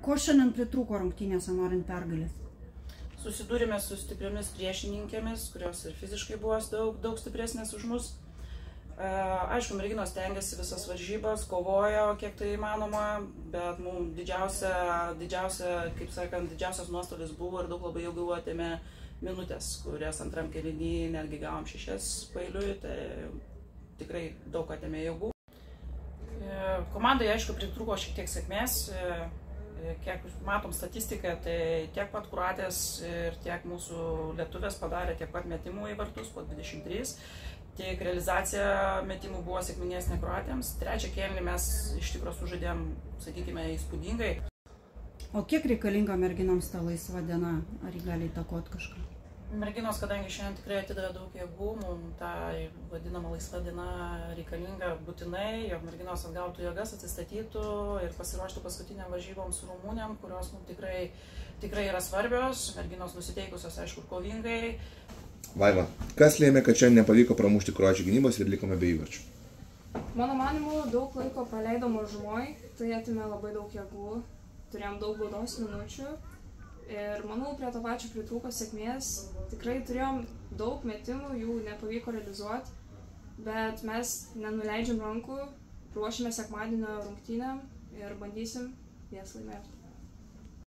Ko šiandien pritrūko rungtynėse norint pergalės? Susidūrėme su stipriomis priešininkėmis, kurios ir fiziškai buvo daug stipresnės už mus. Aišku, merginos stengiasi visas varžybas, kovojo kiek tai įmanoma, bet mums didžiausias nuostolis buvo ir daug labai ilgų atėmė minutės, kurias antram kėliny netgi gavom 6 pailiui, tai tikrai daug atėmė jėgų. Komandai, aišku, pritrūko šiek tiek sėkmės. Kiek matom statistiką, tai tiek pat kroatės ir tiek mūsų lietuvės padarė tiek pat metimų į vartus, po 23. Tiek realizacija metimų buvo sėkmingesnė kroatėms. Trečią kėlinį mes iš tikrųjų sužaidėm, sakykime, įspūdingai. O kiek reikalinga merginoms ta laisva diena? Ar ji gali įtakoti kažką? Merginos, kadangi šiandien tikrai atidavė daug jėgų, mums ta vadinama laisva diena reikalinga būtinai, jog merginos atgautų jėgas, atsistatytų ir pasiruoštų paskutiniam varžybom su Rumunėm, kurios mums tikrai yra svarbios. Merginos nusiteikusios, aišku, kovingai. Vaiva, kas lėmė, kad šiandien nepavyko pramušti kroačių gynybos ir likome be įvarčių? Mano manimu, daug laiko praleidom mažumoj, tai atėmė labai daug jėgų, turėjom daug baudos minučių ir manau, prie to pačio pritrūko sėkmės. Tikrai turėjom daug metimų, jų nepavyko realizuoti, bet mes nenuleidžiam rankų, ruošime sekmadienio rungtynėm ir bandysim jas laimėti.